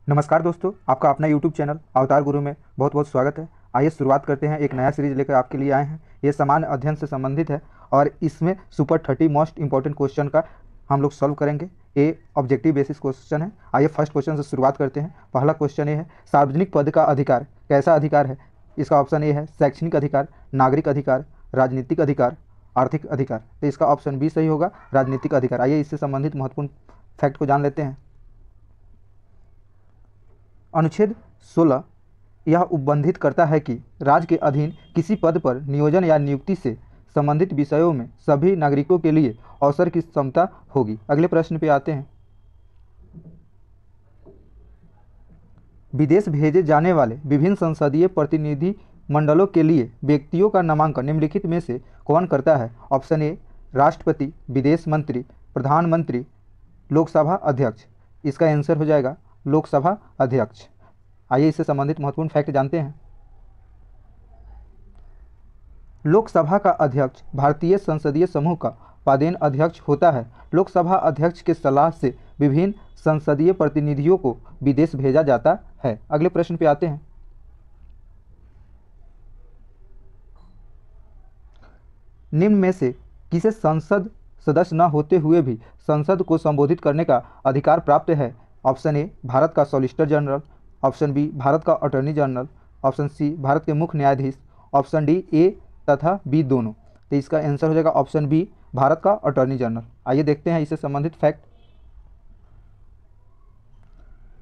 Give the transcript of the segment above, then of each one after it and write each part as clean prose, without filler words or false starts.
नमस्कार दोस्तों, आपका अपना यूट्यूब चैनल अवतार गुरु में बहुत बहुत स्वागत है। आइए शुरुआत करते हैं। एक नया सीरीज लेकर आपके लिए आए हैं। ये सामान्य अध्ययन से संबंधित है और इसमें सुपर 30 मोस्ट इंपॉर्टेंट क्वेश्चन का हम लोग सॉल्व करेंगे। ये ऑब्जेक्टिव बेसिस क्वेश्चन है। आइए फर्स्ट क्वेश्चन से शुरुआत करते हैं। पहला क्वेश्चन ये है, सार्वजनिक पद का अधिकार कैसा अधिकार है? इसका ऑप्शन ए है शैक्षणिक अधिकार, नागरिक अधिकार, राजनीतिक अधिकार, आर्थिक अधिकार। तो इसका ऑप्शन बी सही होगा, राजनीतिक अधिकार। आइए इससे संबंधित महत्वपूर्ण फैक्ट को जान लेते हैं। अनुच्छेद 16 यह उपबंधित करता है कि राज्य के अधीन किसी पद पर नियोजन या नियुक्ति से संबंधित विषयों में सभी नागरिकों के लिए अवसर की समता होगी। अगले प्रश्न पे आते हैं। विदेश भेजे जाने वाले विभिन्न संसदीय प्रतिनिधि मंडलों के लिए व्यक्तियों का नामांकन निम्नलिखित में से कौन करता है? ऑप्शन ए राष्ट्रपति, विदेश मंत्री, प्रधानमंत्री, लोकसभा अध्यक्ष। इसका आंसर हो जाएगा लोकसभा अध्यक्ष। आइए इससे संबंधित महत्वपूर्ण फैक्ट जानते हैं। लोकसभा का अध्यक्ष भारतीय संसदीय समूह का पदेन अध्यक्ष होता है। लोकसभा अध्यक्ष के सलाह से विभिन्न संसदीय प्रतिनिधियों को विदेश भेजा जाता है। अगले प्रश्न पे आते हैं। निम्न में से किसे संसद सदस्य न होते हुए भी संसद को संबोधित करने का अधिकार प्राप्त है? ऑप्शन ए भारत का solicitor general, option B Bharat का attorney general, option C Bharat के मुख्य न्यायाधीश, ऑप्शन डी ए तथा बी दोनों। तो इसका आंसर हो जाएगा ऑप्शन बी भारत का अटॉर्नी जनरल। आइए देखते हैं इससे संबंधित फैक्ट।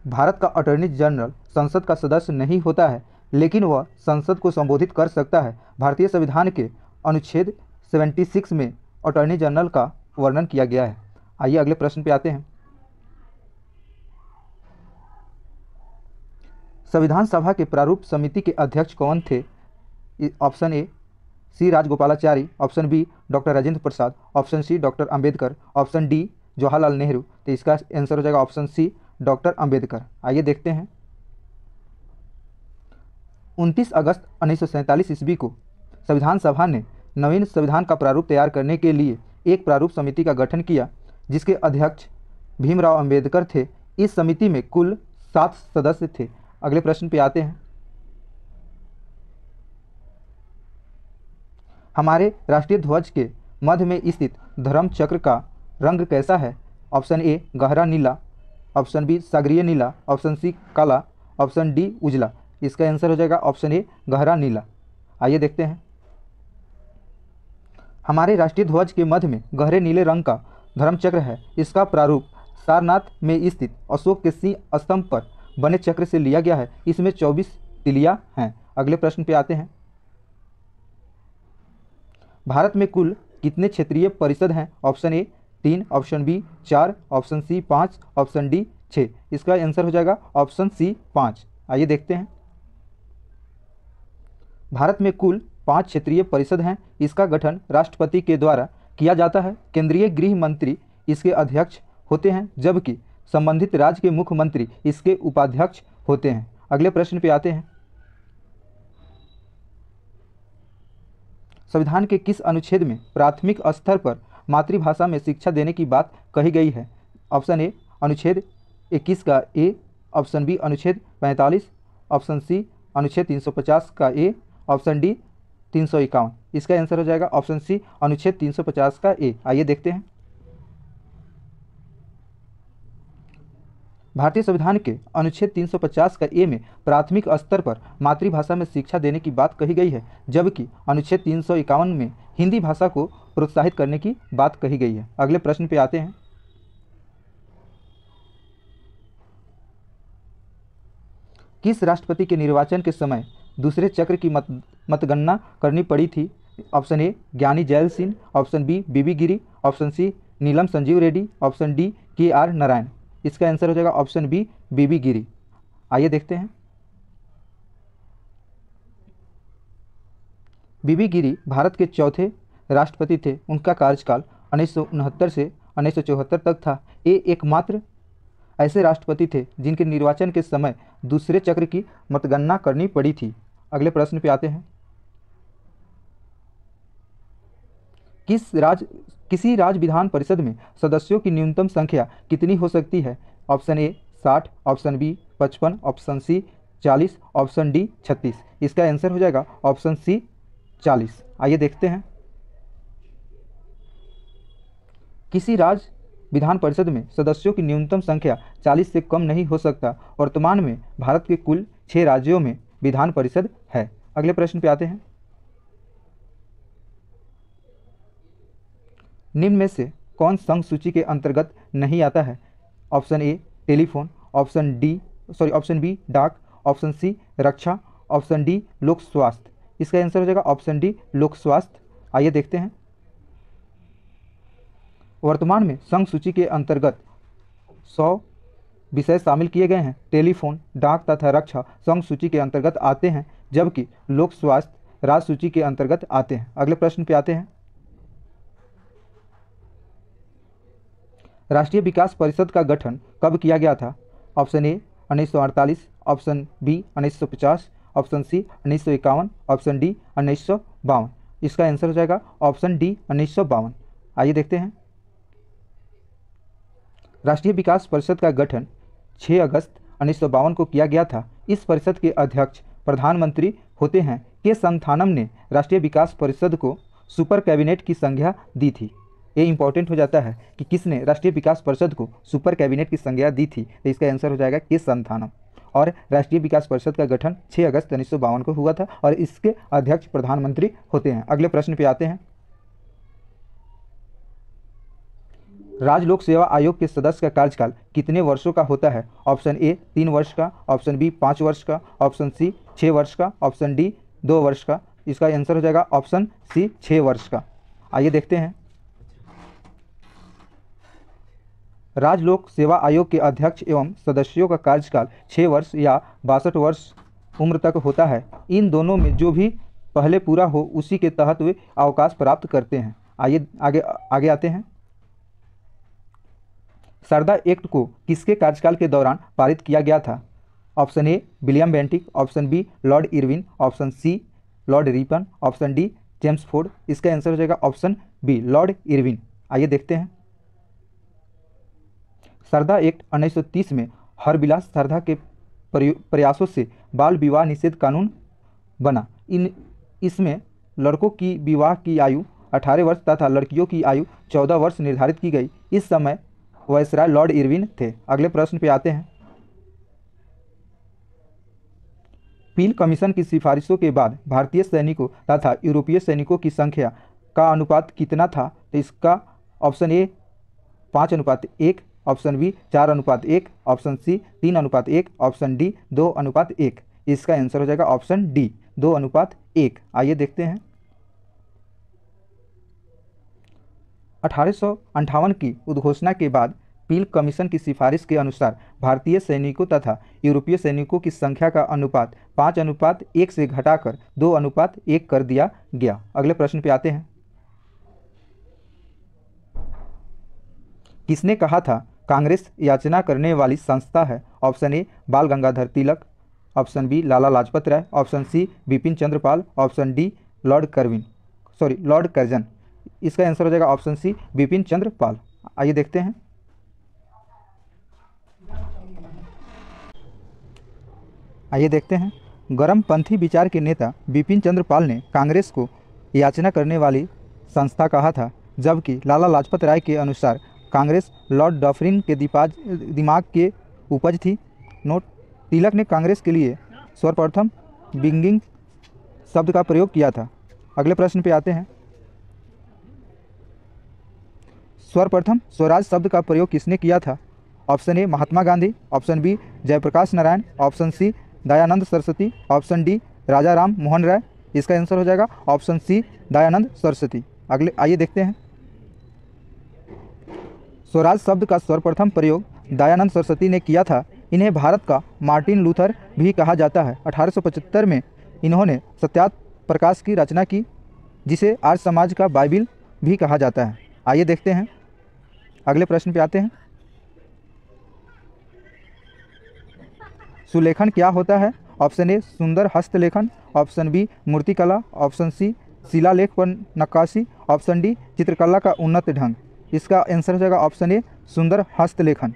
भारत का अटॉर्नी जनरल संसद का सदस्य नहीं होता है, लेकिन वह संसद को संबोधित कर सकता है। भारतीय संविधान के अनुच्छेद 76 में अटॉर्नी जनरल का वर्णन किया गया है। आइए अगले प्रश्न पे आते हैं। संविधान सभा के प्रारूप समिति के अध्यक्ष कौन थे? Option A C Rajagopalachari, option B doctor Rajendra Prasad, option C doctor Ambedkar, option D Jawaharlal Nehru. तो इसका आंसर हो जाएगा ऑप्शन सी डॉक्टर अंबेडकर। आइए देखते हैं। 29 अगस्त 1947 ईस्वी को संविधान सभा ने नवीन संविधान का प्रारूप तैयार करने के लिए एक प्रारूप समिति का गठन किया, जिसके अध्यक्ष भीमराव अंबेडकर थे। इस समिति में कुल 7 सदस्य थे। अगले प्रश्न पे आते हैं। हमारे राष्ट्रीय ध्वज के मध्य में स्थित धर्म चक्र का रंग कैसा है? ऑप्शन ए गहरा नीला, ऑप्शन बी सागरीय नीला, ऑप्शन सी काला, ऑप्शन डी उजला। इसका आंसर हो जाएगा ऑप्शन ए गहरा नीला। आइए देखते हैं। हमारे राष्ट्रीय ध्वज के मध्य में गहरे नीले रंग का धर्म चक्र है। इसका प्रारूप सारनाथ में स्थित अशोक के सिंह स्तंभ पर बने चक्र से लिया गया है। इसमें 24 तिलियां हैं। अगले प्रश्न पे आते हैं। भारत में कुल कितने क्षेत्रीय परिषद हैं? Option A 3, option B 4, option C 5, option D 6। इसका आंसर हो जाएगा ऑप्शन सी 5। आइए देखते हैं। भारत में कुल 5 क्षेत्रीय परिषद हैं। इसका गठन राष्ट्रपति के द्वारा किया जाता है। केंद्रीय गृह मंत्री इसके अध्यक्ष होते हैं, जबकि संबंधित राज्य के मुख्यमंत्री इसके उपाध्यक्ष होते हैं। अगले प्रश्न पे आते हैं। संविधान के किस अनुच्छेद में प्राथमिक स्तर पर मातृभाषा में शिक्षा देने की बात कही गई है? ऑप्शन ए अनुच्छेद 21 का ए, ऑप्शन बी अनुच्छेद 45, ऑप्शन सी अनुच्छेद 350 का ए, ऑप्शन डी 351। इसका आंसर हो जाएगा ऑप्शन सी अनुच्छेद 350 का ए। आइए देखते हैं। भारतीय संविधान के अनुच्छेद 350 का ए में प्राथमिक स्तर पर मातृभाषा में शिक्षा देने की बात कही गई है, जबकि अनुच्छेद 351 में हिंदी भाषा को प्रोत्साहित करने की बात कही गई है। अगले प्रश्न पे आते हैं। किस राष्ट्रपति के निर्वाचन के समय दूसरे चक्र की मतगणना करनी पड़ी थी? Option A Giani Zail Singh, option B VV Giri, option C Neelam Sanjiva Reddy, option D KR Narayan. इसका आंसर हो जाएगा ऑप्शन बी बीबी गिरी। आइए देखते हैं। बीबी गिरी भारत के चौथे राष्ट्रपति थे। उनका कार्यकाल 1969 से 1974 तक था। ये एकमात्र ऐसे राष्ट्रपति थे जिनके निर्वाचन के समय दूसरे चक्र की मतगणना करनी पड़ी थी। अगले प्रश्न पे आते हैं। किसी राज्य विधान परिषद में सदस्यों की न्यूनतम संख्या कितनी हो सकती है? Option A 60, option B 55, option C 40, option D 36। इसका आंसर हो जाएगा ऑप्शन सी 40। आइए देखते हैं। किसी राज्य विधान परिषद में सदस्यों की न्यूनतम संख्या 40 से कम नहीं हो सकता। वर्तमान में भारत के कुल 6 राज्यों में विधान परिषद है। अगले प्रश्न पे आते हैं। निम्न में से कौन संघ सूची के अंतर्गत नहीं आता है? Option A telephone, option B डाक, ऑप्शन सी रक्षा, ऑप्शन डी लोक स्वास्थ्य। इसका आंसर हो जाएगा ऑप्शन डी लोक स्वास्थ्य। आइए देखते हैं। वर्तमान में संघ सूची के अंतर्गत 100 विषय शामिल किए गए हैं। टेलीफोन, डाक तथा रक्षा संघ सूची के अंतर्गत आते हैं, जबकि लोक स्वास्थ्य राज्य सूची के अंतर्गत आते हैं। अगले प्रश्न पे आते हैं। राष्ट्रीय विकास परिषद का गठन कब किया गया था? Option A 1948, option B 1950, option C 1951, option D 1952। इसका आंसर हो जाएगा ऑप्शन डी 1952। आइए देखते हैं। राष्ट्रीय विकास परिषद का गठन 6 अगस्त 1952 को किया गया था। इस परिषद के अध्यक्ष प्रधानमंत्री होते हैं। के संथानम ने राष्ट्रीय विकास परिषद को सुपर कैबिनेट की संज्ञा दी थी। ये इंपॉर्टेंट हो जाता है कि किसने राष्ट्रीय विकास परिषद को सुपर कैबिनेट की संज्ञा दी थी, तो इसका आंसर हो जाएगा के संथानम। और राष्ट्रीय विकास परिषद का गठन 6 अगस्त 1952 को हुआ था और इसके अध्यक्ष प्रधानमंत्री होते हैं। अगले प्रश्न पे आते हैं। राज्य लोक सेवा आयोग के सदस्य का कार्यकाल कितने वर्षों का होता है? ऑप्शन ए 3 वर्ष का, ऑप्शन बी 5 वर्ष का, ऑप्शन सी 6 वर्ष का, ऑप्शन डी 2 वर्ष का। इसका आंसर हो जाएगा ऑप्शन सी 6 वर्ष का। आइए देखते हैं। राज्य लोक सेवा आयोग के अध्यक्ष एवं सदस्यों का कार्यकाल 6 वर्ष या 62 वर्ष उम्र तक होता है। इन दोनों में जो भी पहले पूरा हो उसी के तहत वे अवकाश प्राप्त करते हैं। आइए आगे आते हैं। सरदा एक्ट को किसके कार्यकाल के दौरान पारित किया गया था? Option A William Bentinck, option B lord Irwin, option C lord Ripon, option D James Ford. इसका आंसर हो जाएगा ऑप्शन बी लॉर्ड इरविन। आइए देखते हैं। सरदा एक्ट 1930 में हरबिलास सरदा के प्रयासों से बाल विवाह निषेध कानून बना। इसमें लड़कों की विवाह की आयु 18 वर्ष तथा लड़कियों की आयु 14 वर्ष निर्धारित की गई। इस समय वायसराय लॉर्ड इरविन थे। अगले प्रश्न पे आते हैं। पील कमीशन की सिफारिशों के बाद भारतीय सैनिकों तथा यूरोपीय सैनिकों की संख्या का अनुपात कितना था? तो इसका option A 5:1, option B 4:1, option C 3:1, option D 2:1। इसका आंसर हो जाएगा ऑप्शन डी 2:1। आइए देखते हैं। 1858 की उद्घोषणा के बाद पील कमीशन की सिफारिश के अनुसार भारतीय सैनिकों तथा यूरोपीय सैनिकों की संख्या का अनुपात 5:1 से घटाकर 2:1 कर दिया गया। अगले प्रश्न पे आते हैं। किसने कहा था कांग्रेस याचना करने वाली संस्था है? ऑप्शन ए बाल Gangadhar Tilak, option B Lala Lajpat Rai, option C Bipin Chandra Pal, option D Lord Curzon. इसका आंसर हो जाएगा ऑप्शन सी बिपिन चंद्र पाल। आइए देखते हैं। गरमपंथी विचार के नेता बिपिन चंद्र पाल ने कांग्रेस को याचना करने वाली संस्था कहा था, जबकि लाला लाजपत राय के अनुसार कांग्रेस लॉर्ड डफरिन के दिमाग के उपज थी। नोट: तिलक ने कांग्रेस के लिए सर्वप्रथम बिगिंग शब्द का प्रयोग किया था। अगले प्रश्न पे आते हैं। सर्वप्रथम स्वराज शब्द का प्रयोग किसने किया था? Option A Mahatma Gandhi, option B Jayaprakash Narayan, option C Dayanand Saraswati, option D Raja Ram Mohan Roy. इसका आंसर हो जाएगा ऑप्शन सी दयानंद सरस्वती। आइए देखते हैं। स्वराज शब्द का सर्वप्रथम प्रयोग दयानंद सरस्वती ने किया था। इन्हें भारत का मार्टिन लूथर भी कहा जाता है। 1875 में इन्होंने सत्यार्थ प्रकाश की रचना की, जिसे आर्य समाज का बाइबिल भी कहा जाता है। आइए देखते हैं। अगले प्रश्न पे आते हैं। सुलेखन क्या होता है? ऑप्शन ए सुंदर हस्तलेखन, ऑप्शन बी मूर्तिकला, ऑप्शन सी शिलालेख पर नक्काशी, ऑप्शन डी चित्रकला का उन्नत ढंग। इसका आंसर हो जाएगा ऑप्शन ए सुंदर हस्तलेखन।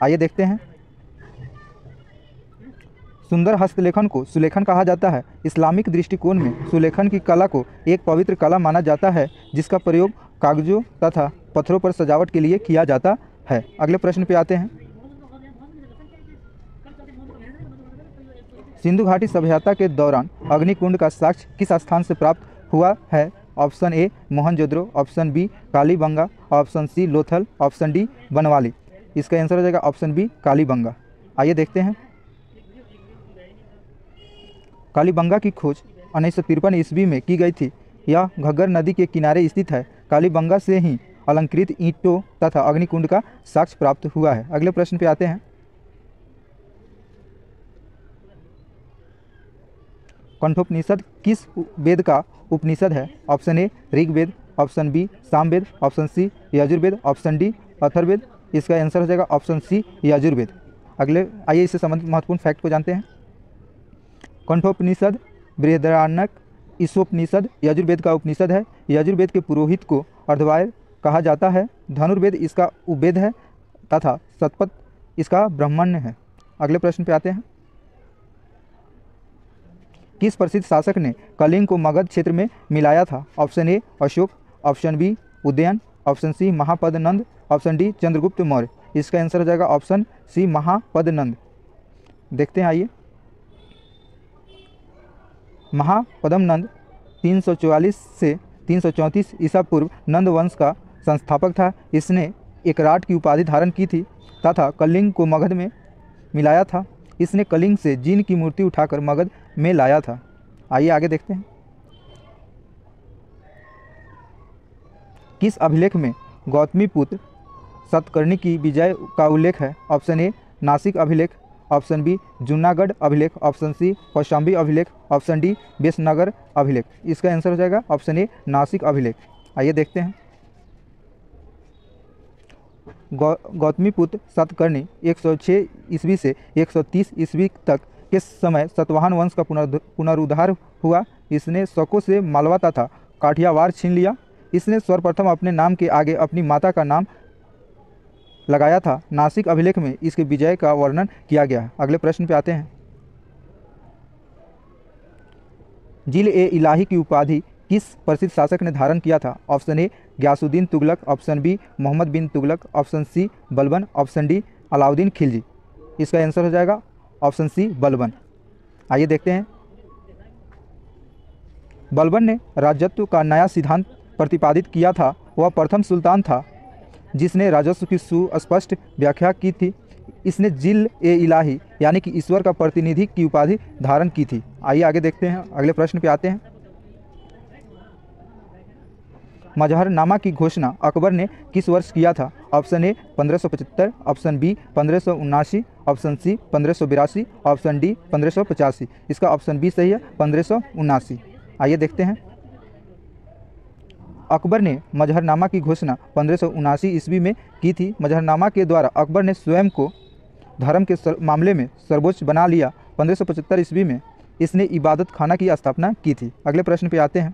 आइए देखते हैं। सुंदर हस्तलेखन को सुलेखन कहा जाता है। इस्लामिक दृष्टिकोण में सुलेखन की कला को एक पवित्र कला माना जाता है जिसका प्रयोग कागजों तथा पत्थरों पर सजावट के लिए किया जाता है। अगले प्रश्न पे आते हैं। सिंधु घाटी सभ्यता के दौरान अग्निकुंड का साक्ष्य किस स्थान से प्राप्त हुआ है? Option A Mohenjodaro, option B Kalibangan, option C Lothal, option D Banawali. इसका आंसर हो जाएगा ऑप्शन बी कालीबंगा। आइए देखते हैं। कालीबंगा की खोज 1953 ईस्वी में की गई थी। यह घग्गर नदी के किनारे स्थित है। कालीबंगा से ही अलंकृत ईंटों तथा अग्निकुंड का साक्ष्य प्राप्त हुआ है। अगले प्रश्न पे आते हैं। कंठोपनिषद किस वेद का उपनिषद है? Option A Rigveda, option B Samaveda, option C Yajurveda, option D Atharvaveda. इसका आंसर हो जाएगा ऑप्शन सी यजुर्वेद। अगले आइए इससे संबंधित महत्वपूर्ण फैक्ट को जानते हैं। कंठोपनिषद बृहदारण्यक, ईशोपनिषद यजुर्वेद का उपनिषद है। यजुर्वेद के पुरोहित को अर्धवायर कहा जाता है। धनुर्वेद इसका उपवेद है तथा शतपथ इसका ब्राह्मण्य है। अगले प्रश्न पे आते हैं। किस प्रसिद्ध शासक ने कलिंग को मगध क्षेत्र में मिलाया था? Option A Ashok, option B Udayan, option C Mahapadmananda, option D Chandragupta Maurya. इसका आंसर हो जाएगा ऑप्शन सी महापद्मनंद। देखते हैं आइए। महापद्मनंद 344 से 334 ईसा पूर्व नंद वंश का संस्थापक था। इसने एकराट की उपाधि धारण की थी तथा कलिंग को मगध में मिलाया था। इसने कलिंग से जिन की मूर्ति उठाकर मगध में लाया था। आइए आगे देखते हैं। किस अभिलेख में गौतमीपुत्र सतकर्णी की विजय का उल्लेख है? ऑप्शन ए नासिक अभिलेख, ऑप्शन बी जूनागढ़ अभिलेख, ऑप्शन सी कौशाम्बी अभिलेख, ऑप्शन डी बेसनगर अभिलेख। इसका आंसर हो जाएगा ऑप्शन ए नासिक अभिलेख। आइए देखते हैं। गौतमीपुत्र सतकर्णी 106 ईस्वी से 130 ईस्वी तक के समय सतवाहन वंश का पुनरुद्धार हुआ। इसने शकों से मालवा तथा काठियावाड़ छीन लिया। इसने सर्वप्रथम अपने नाम के आगे अपनी माता का नाम लगाया था। नासिक अभिलेख में इसके विजय का वर्णन किया गया है। अगले प्रश्न पे आते हैं। जिल ए इलाही की उपाधि किस प्रसिद्ध शासक ने धारण किया था? Option A Ghiyasuddin Tughlaq, option B Mohammad bin Tughlaq, option C Balban, option D Alauddin Khilji. इसका आंसर हो जाएगा ऑप्शन सी बलबन। आइए देखते हैं। बलबन ने राजत्व का नया सिद्धांत प्रतिपादित किया था। वह प्रथम सुल्तान था जिसने राजस्व की सुस्पष्ट व्याख्या की थी। इसने जिल ए इलाही यानी कि ईश्वर का प्रतिनिधि की उपाधि धारण की थी। आइए आगे देखते हैं। अगले प्रश्न पे आते हैं। मजहरनामा की घोषणा अकबर ने किस वर्ष किया था? Option A 1575, option B 1579, option C 1582, option D 1585। इसका ऑप्शन बी सही है 1579। आइए देखते हैं। अकबर ने मजहरनामा की घोषणा 1579 ईस्वी में की थी। मजहरनामा के द्वारा अकबर ने स्वयं को धर्म के मामले में सर्वोच्च बना लिया। 1575 ईस्वी में इसने इबादत खाना की स्थापना की थी। अगले प्रश्न पे आते हैं।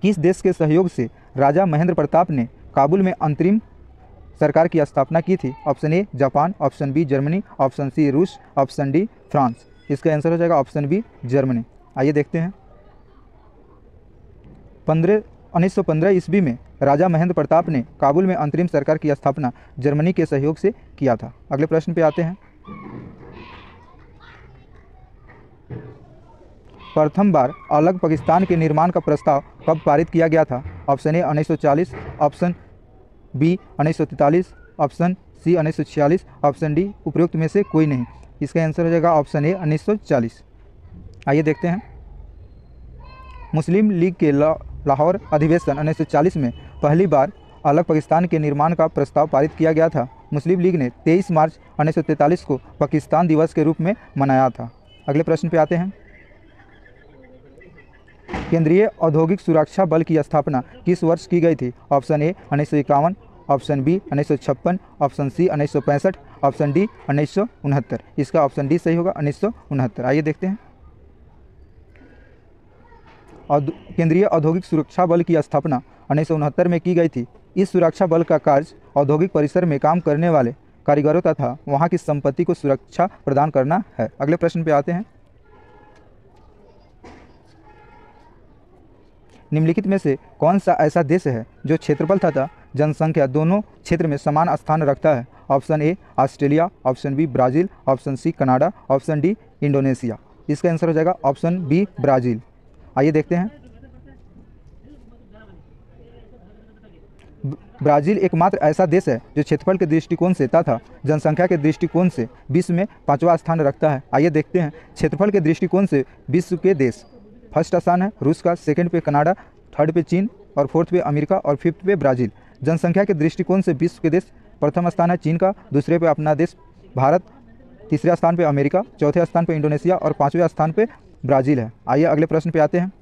किस देश के सहयोग से राजा महेंद्र प्रताप ने काबुल में अंतरिम सरकार की स्थापना की थी? Option A Japan, option B Germany, option C रूस, ऑप्शन डी फ्रांस। इसका आंसर हो जाएगा ऑप्शन बी जर्मनी। आइए देखते हैं। 1915 ईस्वी में राजा महेंद्र प्रताप ने काबुल में अंतरिम सरकार की स्थापना जर्मनी के सहयोग से किया था। अगले प्रश्न पे आते हैं। प्रथम बार अलग पाकिस्तान के निर्माण का प्रस्ताव कब पारित किया गया था? Option A 1940, option B 1943, option C 1946, option D उपरोक्त में से कोई नहीं। इसका आंसर हो जाएगा ऑप्शन ए 1940। आइए देखते हैं। मुस्लिम लीग के लाहौर अधिवेशन 1940 में पहली बार अलग पाकिस्तान के निर्माण का प्रस्ताव पारित किया गया था। मुस्लिम लीग ने 23 मार्च 1943 को पाकिस्तान दिवस के रूप में मनाया था। अगले प्रश्न पे आते हैं। केंद्रीय औद्योगिक सुरक्षा बल की स्थापना किस वर्ष की गई थी? Option A 1951, option B 1956, option C 1965, option D 1969। इसका ऑप्शन डी सही होगा 1969। आइए देखते हैं। केंद्रीय औद्योगिक सुरक्षा बल की स्थापना 1969 में की गई थी। इस सुरक्षा बल का कार्य औद्योगिक परिसर में काम करने वाले कारीगरों तथा वहाँ की संपत्ति को सुरक्षा प्रदान करना है। अगले प्रश्न पे आते हैं। निम्नलिखित में से कौन सा ऐसा देश है जो क्षेत्रफल तथा जनसंख्या दोनों क्षेत्र में समान स्थान रखता है? Option A Australia, option B Brazil, option C Canada, option D Indonesia. इसका आंसर हो जाएगा ऑप्शन बी ब्राज़ील। आइए देखते हैं। ब्राज़ील एकमात्र ऐसा देश है जो क्षेत्रफल के दृष्टिकोण से तथा जनसंख्या के दृष्टिकोण से विश्व में 5वां स्थान रखता है। आइए देखते हैं क्षेत्रफल के दृष्टिकोण से विश्व के देश। फर्स्ट स्थान है रूस का, सेकंड पे कनाडा, थर्ड पे चीन और फोर्थ पे अमेरिका और फिफ्थ पे ब्राज़ील। जनसंख्या के दृष्टिकोण से विश्व के देश, प्रथम स्थान है चीन का, दूसरे पे अपना देश भारत, तीसरे स्थान पे अमेरिका, चौथे स्थान पे इंडोनेशिया और 5वें स्थान पे ब्राज़ील है। आइए अगले प्रश्न पे आते हैं।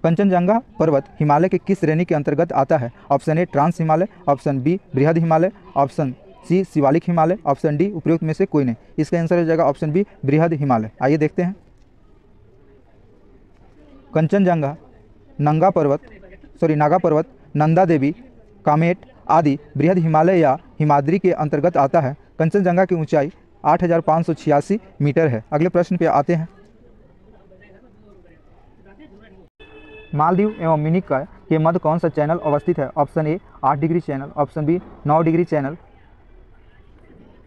कंचनजंगा पर्वत हिमालय के किस श्रेणी के अंतर्गत आता है? Option A trans Himalaya, option B बृहद Himalaya, option C Shivalik Himalaya, option D उपरोक्त में से कोई नहीं। इसका आंसर हो जाएगा ऑप्शन बी बृहद हिमालय। आइए देखते हैं। कंचनजंगा, नागा पर्वत, नंदा देवी, कामेट आदि बृहद हिमालय या हिमाद्री के अंतर्गत आता है। कंचनजंगा की ऊंचाई 8,586 मीटर है। अगले प्रश्न पे आते हैं। मालदीव एवं मिनिकॉय के मध्य कौन सा चैनल अवस्थित है? Option A 8 degree channel, option B 9 degree channel,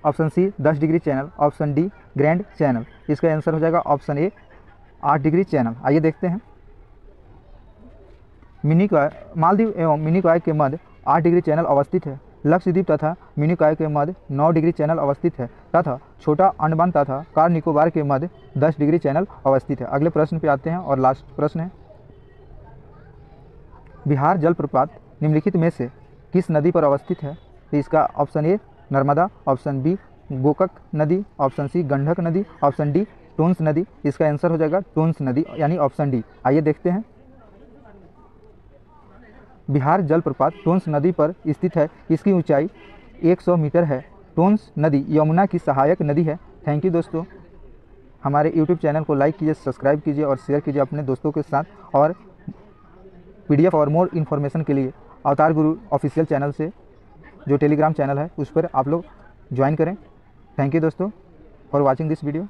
option C 10 degree channel, option D grand channel. इसका आंसर हो जाएगा ऑप्शन ए 8 डिग्री चैनल। आइए देखते हैं। मालदीव एवं मिनिकॉय के मध्य 8 डिग्री चैनल अवस्थित है। लक्षद्वीप तथा मिनिकॉय के मध्य 9 डिग्री चैनल अवस्थित है तथा छोटा अंडमान तथा कार निकोबार के मध्य 10 डिग्री चैनल अवस्थित है। अगले प्रश्न पे आते हैं और लास्ट प्रश्न है। बिहार जलप्रपात निम्नलिखित में से किस नदी पर अवस्थित है? तो इसका option A Narmada, option B Gokak नदी, ऑप्शन सी गंडक नदी, ऑप्शन डी टोंस नदी। इसका आंसर हो जाएगा टोंस नदी यानी ऑप्शन डी। आइए देखते हैं। बिहार जलप्रपात टोंस नदी पर स्थित है। इसकी ऊंचाई 100 मीटर है। टोंस नदी यमुना की सहायक नदी है। थैंक यू दोस्तों। हमारे यूट्यूब चैनल को लाइक कीजिए, सब्सक्राइब कीजिए और शेयर कीजिए अपने दोस्तों के साथ। और PDF और मोर इन्फॉर्मेशन के लिए अवतार गुरु ऑफिशियल चैनल से जो टेलीग्राम चैनल है उस पर आप लोग ज्वाइन करें। थैंक यू दोस्तों फॉर वॉचिंग दिस वीडियो।